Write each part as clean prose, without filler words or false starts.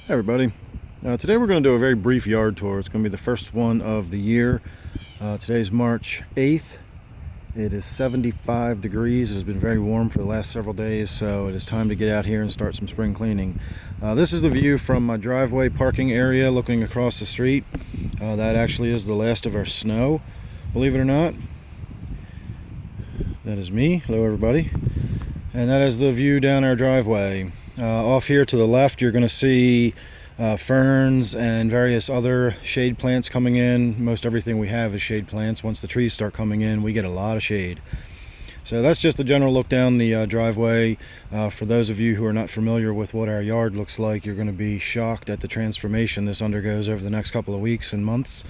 Hey everybody. Today we're going to do a very brief yard tour. It's going to be the first one of the year. Today's March 8th. It is 75 degrees. It has been very warm for the last several days, so it is time to get out here and start some spring cleaning. This is the view from my driveway parking area looking across the street. That actually is the last of our snow, believe it or not. That is me. Hello everybody. And that is the view down our driveway. Off here to the left you're going to see ferns and various other shade plants coming in. Most everything we have is shade plants. Once the trees start coming in, we get a lot of shade. So that's just a general look down the driveway. For those of you who are not familiar with what our yard looks like, you're going to be shocked at the transformation this undergoes over the next couple of weeks and months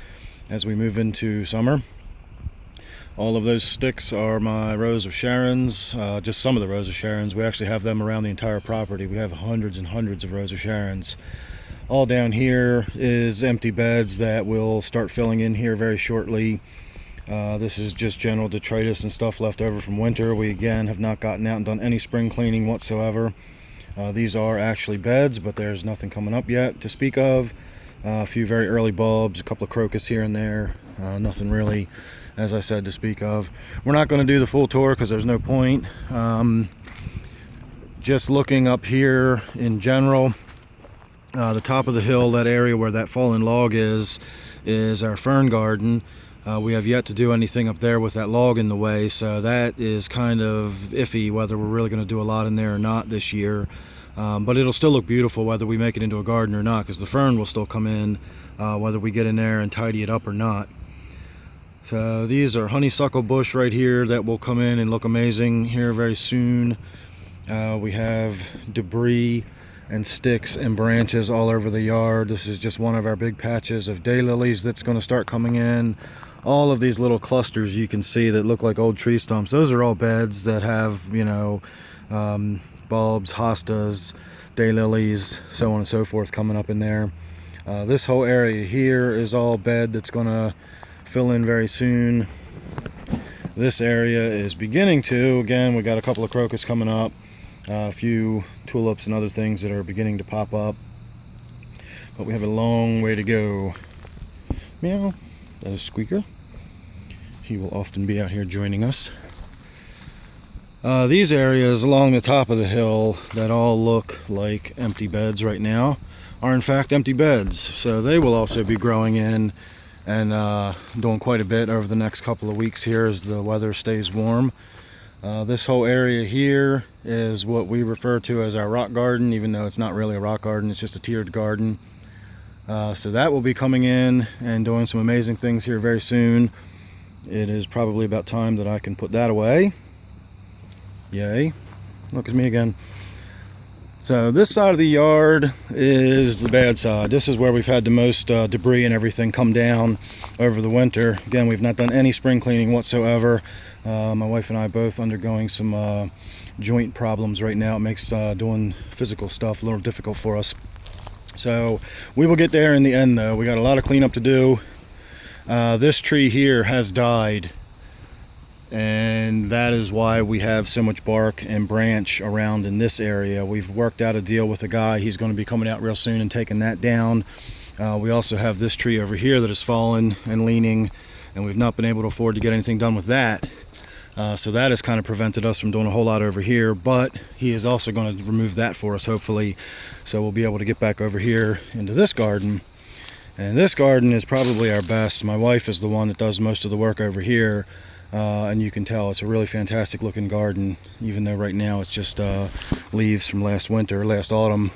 as we move into summer. All of those sticks are my rose of Sharons, just some of the rose of Sharons. We actually have them around the entire property. We have hundreds and hundreds of rose of Sharons. All down here is empty beds that will start filling in here very shortly. This is just general detritus and stuff left over from winter. We again have not gotten out and done any spring cleaning whatsoever. These are actually beds, but there's nothing coming up yet to speak of. A few very early bulbs, a couple of crocus here and there. Nothing really, as I said, to speak of. We're not going to do the full tour because there's no point. Just looking up here in general, the top of the hill, that area where that fallen log is our fern garden. We have yet to do anything up there with that log in the way, so that is kind of iffy whether we're really going to do a lot in there or not this year. But it'll still look beautiful whether we make it into a garden or not, because the fern will still come in whether we get in there and tidy it up or not. So these are honeysuckle bush right here that will come in and look amazing here very soon. We have debris and sticks and branches all over the yard. This is just one of our big patches of daylilies that's going to start coming in. All of these little clusters you can see that look like old tree stumps, those are all beds that have, you know, bulbs, hostas, daylilies, so on and so forth coming up in there. This whole area here is all bed that's going to fill in very soon. This area is beginning to, again, we got a couple of crocus coming up, a few tulips and other things that are beginning to pop up, but we have a long way to go. Meow. That is Squeeker. He will often be out here joining us. These areas along the top of the hill that all look like empty beds right now are in fact empty beds, so they will also be growing in and doing quite a bit over the next couple of weeks here as the weather stays warm. This whole area here is what we refer to as our rock garden, even though it's not really a rock garden, it's just a tiered garden. So that will be coming in and doing some amazing things here very soon. It is probably about time that I can put that away. Yay. Look, it's me again. So this side of the yard is the bad side. This is where we've had the most debris and everything come down over the winter. Again, we've not done any spring cleaning whatsoever. My wife and I both undergoing some joint problems right now. It makes doing physical stuff a little difficult for us. So we will get there in the end though. We got a lot of cleanup to do. This tree here has died, and that is why we have so much bark and branch around in this area. We've worked out a deal with a guy. He's going to be coming out real soon and taking that down. We also have this tree over here that has fallen and leaning, and we've not been able to afford to get anything done with that. So that has kind of prevented us from doing a whole lot over here, but he is also going to remove that for us hopefully, so we'll be able to get back over here into this garden. And this garden is probably our best. My wife is the one that does most of the work over here, and you can tell it's a really fantastic looking garden, even though right now it's just leaves from last autumn.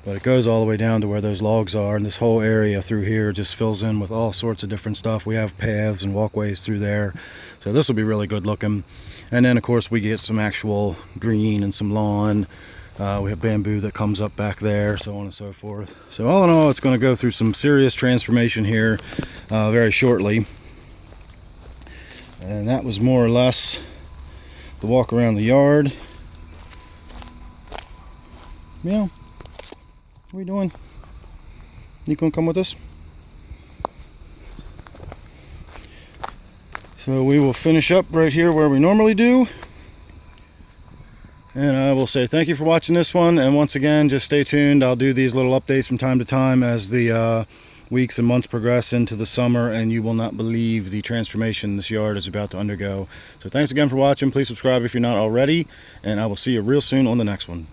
But it goes all the way down to where those logs are, and this whole area through here just fills in with all sorts of different stuff. We have paths and walkways through there, so this will be really good looking. And then of course we get some actual green and some lawn. We have bamboo that comes up back there, so on and so forth. So all in all, it's going to go through some serious transformation here very shortly. And that was more or less the walk around the yard. Meow. What are we doing? You gonna come with us? So we will finish up right here where we normally do. And I will say thank you for watching this one, and once again, just stay tuned. I'll do these little updates from time to time as the weeks and months progress into the summer, and you will not believe the transformation this yard is about to undergo. So thanks again for watching. Please subscribe if you're not already, and I will see you real soon on the next one.